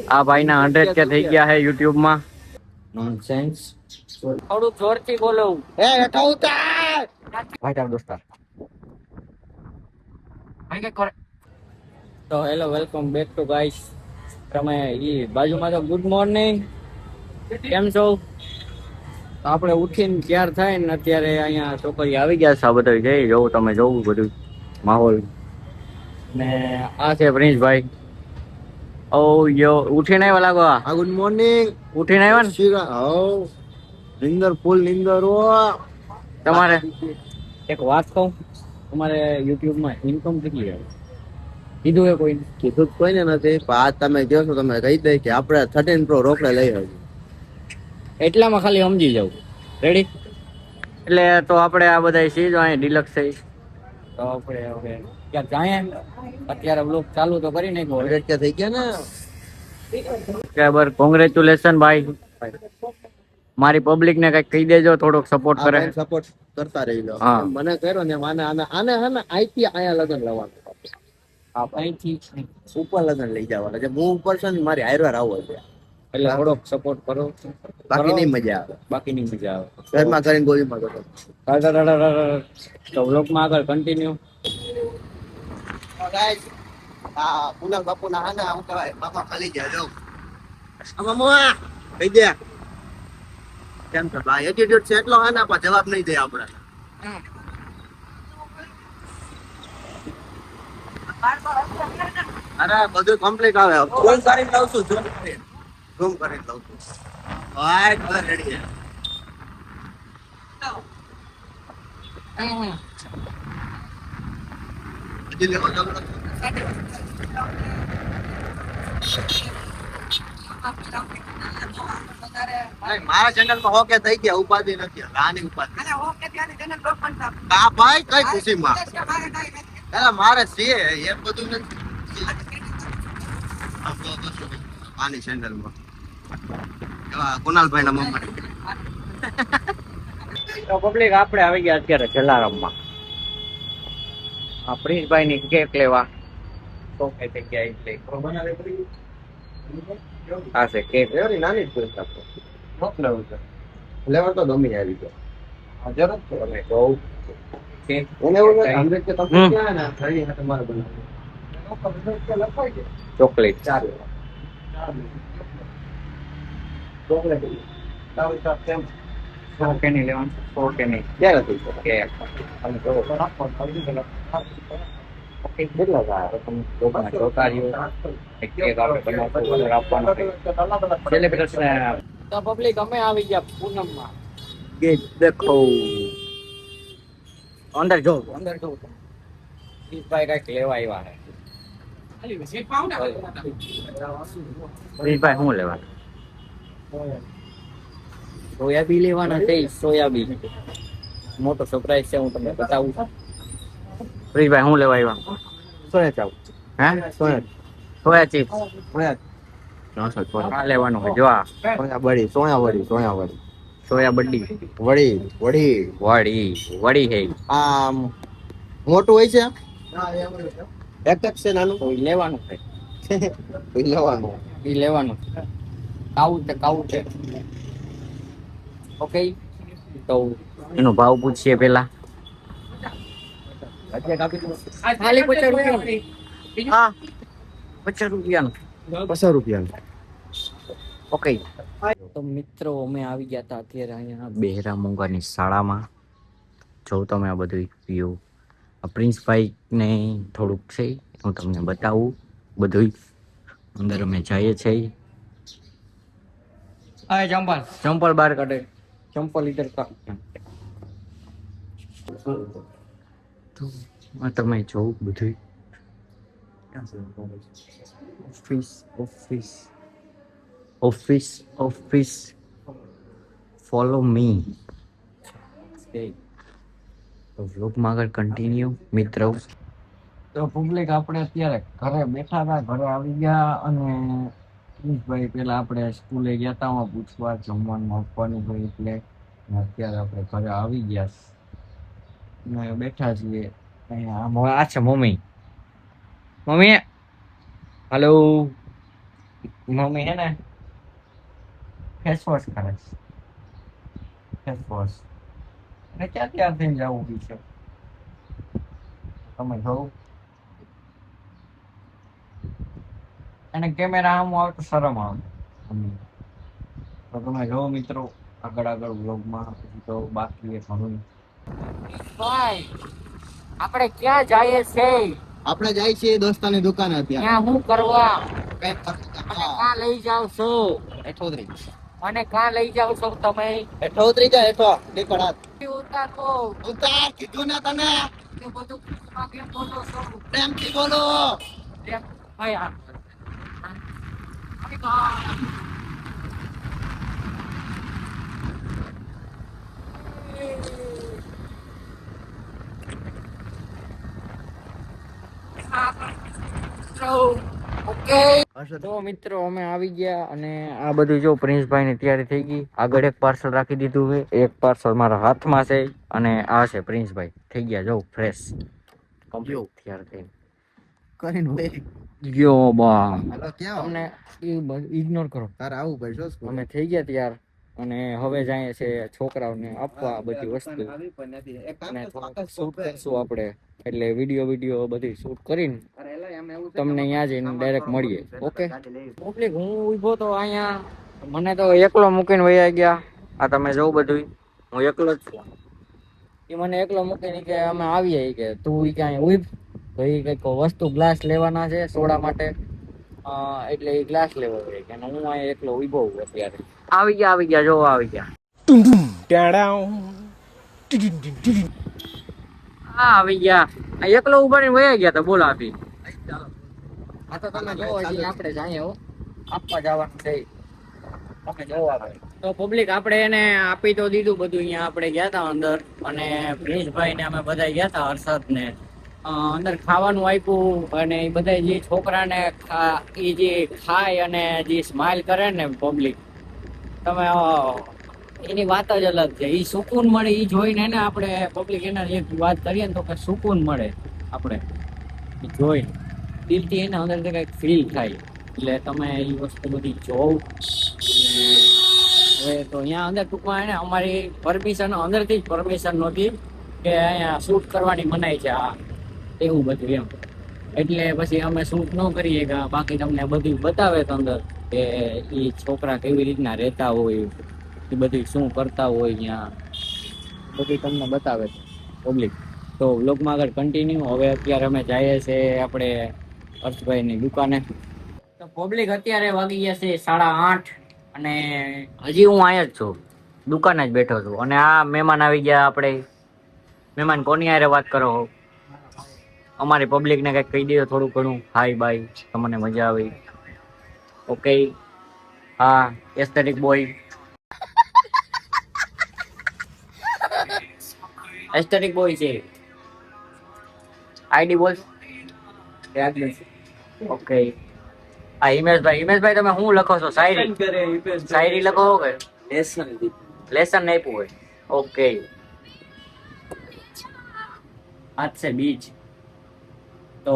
આ ભાઈના 100K થઈ ગયા છે YouTube માં. નોનસેન્સ. થોડું જોરથી બોલો. એ હેઠો ઉતાર. ભાઈ તારો દોસ્તાર. ભાઈ કે કરે. તો hello welcome back to guys. તમે ઈ બાજુમાં તો ગુડ મોર્નિંગ. કેમ છો? આપણે ઉઠીને તૈયાર થાય ને અત્યારે અહીંયા છોકરી આવી ગયા છે. આ બધા જઈ જોવું તમે જોવું બધું માહોલ. ને આ છે પ્રિન્સભાઈ. ઓ યો ઉઠીને આવ્યા લાગો. હા ગુડ મોર્નિંગ. ઉઠીને આવ્યા ને? નિંદર ફૂલ નિંદર. તમારે એક વાત કહું, તમારે YouTube માં ઇન્કમ કેટલી આવે? કીધું એ કોઈ? કીધું કોઈને નથી. આ તમે કહો છો તમે કહી દે કે આપણે 13 Pro રોકડે લઈ આવી. એટલામાં ખાલી સમજી જાવ. રેડી? એટલે તો આપણે આ બધા સીઝ અહીં ડિલક્સ છે તો આપણે હવે ક્યાં જાય અત્યારે બ્લોગ ચાલુ તો કરી નાખ્યો. 100K થઈ ગયા ને. સબસ્ક્રાઇબર કોંગ્રેચ્યુલેશન ભાઈ. મારી પબ્લિક ને કઈક કહી દેજો, થોડોક સપોર્ટ કરે. સપોર્ટ કરતા રહીજો. હા. મને કર્યો ને આને આને આને હે ને આઈથી આયા લગન લેવાનું. અહીંથી ઉપર લગન લઈ જવાના છે. હું ઉપર છે ને મારી હારવાર આવો છે એટલે થોડોક સપોર્ટ કરો. બાકી નહીં મજા આવે. બાકી નહીં મજા આવે. ઘરમાં કરીને ગોળીમાં કરો. તો વ્લોગમાં આગળ કન્ટિન્યુ. આ પૂનમ બાપુના હાના હું કહેવાય બાપા ખાલી જાય જો. મામા કહી દે કેમ છે ભાઈ? એટીટ્યુડ છે એટલો હાના પર જવાબ નહીં દે આપણે. અરે બધું કમ્પ્લીટ આવે. ઝૂમ કરીને લઉં છું. ઝૂમ કરીને લઉં છું. હાય કલર રેડી છે. હજી લેવો જમણો. મારા ચેનલ માં હોકે થઈ ગયા. ઉપાધિ નથી. આની ઉપાધિ. હા ભાઈ કઈ ખુશીમાં. પેલા મારે છે એ બધું નથી. આની ચેનલ માં કુનાલભાઈ ના મમ્મા. તો પબ્લિક આપણે આવી ગયા અત્યારે જલારામમાં. આ પ્રિન્સભાઈ ની કેક લેવા તો કઈ જગ્યા એટલે આ છે કેક. નાની જ પૈસા લેવર તો ગમી આવી ગયો. જરૂર તમે બહુ કેક એને એવું નથી કે તમે ક્યાં ના થઈ હે તમારે બનાવ ચોકલેટ ચોકલેટ કે નહીં લેવાનું? કે નહીં ક્યારે થઈ કેક અને જો ઓકે કેટલા થાય તમે લોકોના ચોકારીઓ એક કેક આપણે બનાવશું ઓર્ડર આપવાનો સેલિબ્રેશન. તો પબ્લિક અમે આવી ગયા પૂનમમાં. ગેટ દેખો. અંદર જો ભાઈ કઈક લેવા આવ્યા છે. ભાઈ શું લેવાનું? સોયાબી લેવાના છે. સોયાબી મોટો સરપ્રાઈઝ છે, હું તમને બતાવું. પ્રિશભાઈ શું લેવા આવ્યા? સોયા ચાવ. હે સોયા ચિપ્સ સોયા લેવાનું હોય. જો આ બડી સોયા વડી સોયા બડી વડી વડી હે. આ મોટું હોય છે. એક છે નાનું. લેવાનું છે. લેવાનું ઈ લેવાનું કાવું છે. ઓકે તો એનો ભાવ પૂછીએ પેલા. ખાલી 50 રૂપિયા. હા 50 રૂપિયાનું. 50 રૂપિયા. ઓકે તો મિત્રો અમે આવી ગયા હતા અત્યારે અહીંયા બેહરા મોંઘાની શાળામાં. જો તમે આ બધું વ્યૂ પ્રિન્સભાઈ ને થોડુંક છે હું તમને બતાવું બધું. અંદર અમે જઈએ છીએ. આ ચંપલ બહાર કાઢે. ચંપલ ઇધર કા. તો આ તમે જોવું બધું. Office follow me. તો વ્લોગમાં આગળ કન્ટિન્યુ મિત્રો. તો પબ્લિક આપણે અત્યારે ઘરે બેઠા હતા. ઘરે આવી ગયા અને ભાઈ પેલા આપણે સ્કૂલે ગયા હતા પૂછવા જમવાનું આપવાનું હોય એટલે અત્યારે આપણે ઘરે આવી ગયા બેઠા છીએ. આ છે મમ્મી. હલો મમ્મી હે ને ફેસ વોશ કરે છે, ફેસ વોશ. અને ક્યાં ત્યાર થઈને જવું બી છે, તમે જોવું. અને કેમેરા આમ આવતો શરમ આવે. તો તમે જોવો મિત્રો આગળ આગળ વ્લોગમાં, પછી તો બાકી એ ઘણું. ભાઈ આપણે ક્યાં જઈએ છે? આપણે જાય છીએ દોસ્તાની દુકાને અત્યારે. ત્યાં હું કરવા? કઈ મને ક્યાં લઈ જાવ છો? હેઠો ઉતરી. મને ક્યાં લઈ જાવ છો તમે? હેઠો ઉતરી જા, હેઠો નીકળ હાથ. ઉતારો. ઉતાર, કીધું ને તને. એ બધું કેમ બોલો છો? પ્રેમથી બોલો. ભાઈ આ તો મિત્રો અમે આવી ગયા અને આ બધું જો પ્રિન્સભાઈ ની તૈયારી થઈ ગઈ. આગળ એક પાર્સલ રાખી દીધું છે, એક પાર્સલ મારા હાથમાં છે અને આ છે પ્રિન્સભાઈ. થઈ ગયા જો ફ્રેશ કમ્પ્લીટ તૈયાર થઈ કરીને વે. ગયો બા. હાલો ક્યાં? તમને ઇગ્નોર કરો. તારે આવું ભાઈ શું સ્કૂલ? અમે થઈ ગયા તૈયાર અને હવે જાય છે છોકરાઓને આપવા બધી વસ્તુ અને શૂટ કરશું આપણે. એટલે વિડીયો બધી શૂટ કરીને તમને અહીંયા જઈને ડાયરેક્ટ મળીએ. ઓકે પબ્લિક, હું ઊભો તો અહીંયા, મને તો એકલો મૂકીને વયા ગયા. આ તમે જોવું બધું, હું એકલો જ છું. એ મને એકલો મૂકીને કે અમે આવીએ કે તું ક્યાંય ઉભ. તો એ કંઈક વસ્તુ ગ્લાસ લેવાના છે સોડા માટે, એટલે એ ગ્લાસ લેવો છે કે હું અહીંયા એકલો ઊભો છું અત્યારે. આવી ગયા જો આવી ગયા. હા આવી ગયા. આ એકલો ઉભા રહીને વયા ગયા તો બોલ આપી. આ તો તમે જોવો હજી આપણે જઈએ હો, આપવા જવાનું છે. તમે જોવો આપણે તો પબ્લિક, આપણે એને આપી તો દીધું બધું. અહીંયા આપણે ગયા હતા અંદર અને પ્રિન્સભાઈ ને અમે બધા ગયા હતા, હર્ષદ ને અંદર ખાવાનું આપ્યું. અને એ બધા જે છોકરાને એ જે ખાય અને જે સ્માઇલ કરે ને પબ્લિક, તમે એની વાત જ અલગ છે. એ સુકૂન મળે એ જોઈને ને આપણે પબ્લિક એના એક વાત કરીએ ને તો કે સુકૂન મળે આપણે જોઈને દિલથી, એને અંદરથી કંઈક ફીલ થાય. એટલે તમે એ વસ્તુ બધી જોવ. હવે તો અહીંયા અંદર ટૂંકમાં એને અમારી પરમિશન અંદરથી જ પરમિશન નહોતી કે અહીંયા શૂટ કરવાની મનાઈ છે આ એવું બધું એમ. એટલે પછી અમે શૂટ ન કરીએ કે બાકી તમને બધું બતાવે તો અંદર કે એ છોકરા કેવી રીતના રહેતા હોય, એ બધું શું કરતા હોય અહીંયા, બધું તમને બતાવે પબ્લિક. તો વ્લોગમાં આગળ કન્ટિન્યુ. હવે અત્યારે અમે જઈએ છીએ આપણે હર્ષભાઈની દુકાને. તો પબ્લિક અત્યારે વાગી ગયા છે 8:30 અને હજી હું અહીંયા જ છું, દુકાને જ બેઠો છું. અને આ મહેમાન આવી ગયા આપણે. મહેમાન કોની હારે વાત કરો? અમારી પબ્લિકને કંઈક કહી દો થોડું ઘણું. હાય બાય, તમને મજા આવી? ઓકે હા, એસ્થેટિક બોય. એસ્થેટિક બોય છે. આઈડી બોલ. ઓકે આ હિમેશભાઈ તમે શું લખો છો? શાયરી લખો કે લેસન આપ્યું હોય? ઓકે આજ છે બીચ. તો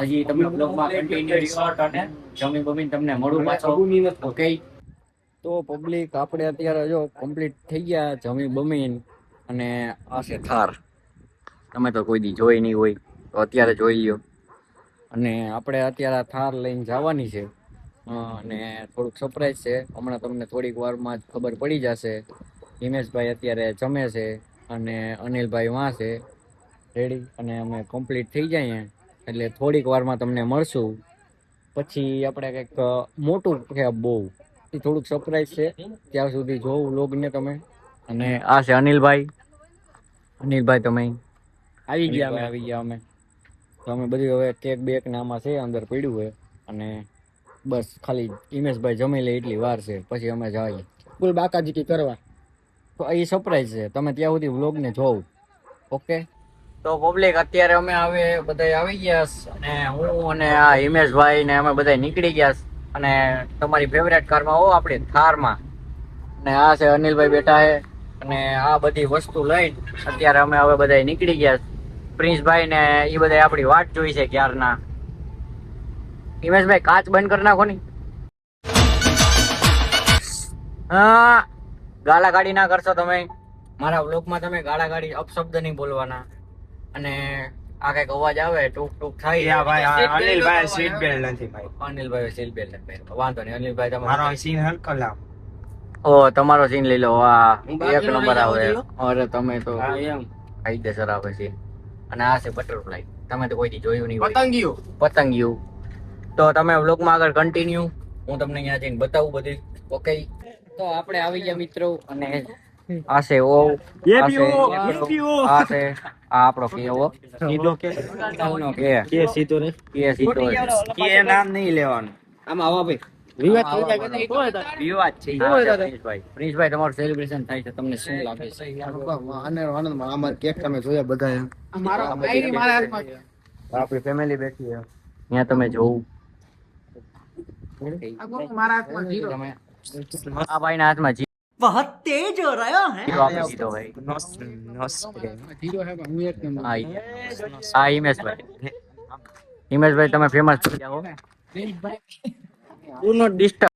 હજી તમે બ્લોગમાં કન્ટિન્યુ રિસોર્ટ અને જમી બમીને તમને મળું પાછો. ઓકે તો પબ્લિક, આપણે અત્યારે જો કમ્પ્લીટ થઈ ગયા જમી બમીન. અને આ છે થાર. તમે તો કોઈ દી જોઈ નહીં હોય તો અત્યારે જોઈ લ્યો. અને આપણે અત્યારે થાર લઈને જવાની છે અને થોડુંક સરપ્રાઈઝ છે. હમણાં તમને થોડીક વારમાં જ ખબર પડી જશે. હિમેશભાઈ અત્યારે જમે છે અને અનિલભાઈ વાં છે રેડી. અને અમે કમ્પ્લીટ થઈ જઈએ એટલે થોડીક વારમાં તમને મળશું. પછી આપણે કંઈક મોટું છે બહુ, એ થોડુંક સરપ્રાઈઝ છે. ત્યાં સુધી જોવું વ્લોગને તમે. અને આ છે અનિલભાઈ. તમે આવી ગયા અમે તો અમે બધું હવે કેક બેક ને આમાં છે અંદર પડ્યું હોય. અને બસ ખાલી હિમેશભાઈ જમી લે એટલી વાર છે, પછી અમે જઈએ ફૂલ બાકાજી કરવા. તો એ સરપ્રાઈઝ છે, તમે ત્યાં સુધી વ્લોગને જોવું. ઓકે તો પબ્લિક, અત્યારે અમે બધા આવી ગયા અને હું અને આ હિમેશભાઈ ને અમે બધા નીકળી ગયા. અને તમારી ફેવરેટ કારમાં હો, આપણી થારમાં. અને આ છે અનિલભાઈ બેઠા છે. અને આ બધી વસ્તુ લઈને અત્યારે અમે હવે બધા નીકળી ગયા. પ્રિન્સભાઈ ને એ બધા આપણી વાટ જોઈ છે ક્યારના. હિમેશભાઈ કાચ બંધ કરી નાખો ની. હા ગાળા ગાડી ના કરશો તમે મારા વ્લોગમાં તમે ગાળા ગાડી અપશબ્દ નહીં બોલવાના અને આ કઈક અવાજ આવે ટૂક ટૂક થાય અનિલભાઈ સીટ બેલ્ટ નથી ભાઈ. અનિલભાઈ સીલ બેલ્ટ નથી પહેર્યો. વાંધો નહીં અનિલભાઈ મારો તમારો સીન હલકો લાવ. ઓ તમારો સીન લઈ લો વાહ હું બાકી એક નંબર લઈ આવે આવું અરે તમે તો હા, એમ. કાયદેસર આવે છે અને આ છે બટરફ્લાય તમે તો કોઈથી જોયું નહીં હોય પતંગિયું પતંગિયું તો તમે વ્લોગમાં આગળ કન્ટિન્યુ હું તમને અહીંયા જઈને બતાવું બધું ઓકે તો આપણે આવી ગયા મિત્રો અને આ છે ઓ આ છે આ છે આ આપણો કેવો સીધો કે કે સીધો રે કે સીધો કે નામ નહીં લેવાનું. આમાં આવા ભાઈ વિવાદ થઈ જાય કે નહીં? વિવાદ છે પ્રિન્સભાઈ તમારું સેલિબ્રેશન થાય છે તમને શું લાગે છે આનંદમાં અમાર કેક તમે જોયા બધા આપણી ફેમિલી બેઠી છે. અહીંયા તમે જોવું તમે આ ભાઈના હાથમાં बहुत तेज हो रहा है જીરો આપી દીધો ભાઈ હા હિમેશભાઈ તમે ફેમસ થઈ જાઓ ડુ નોટ ડિસ્ટર્બ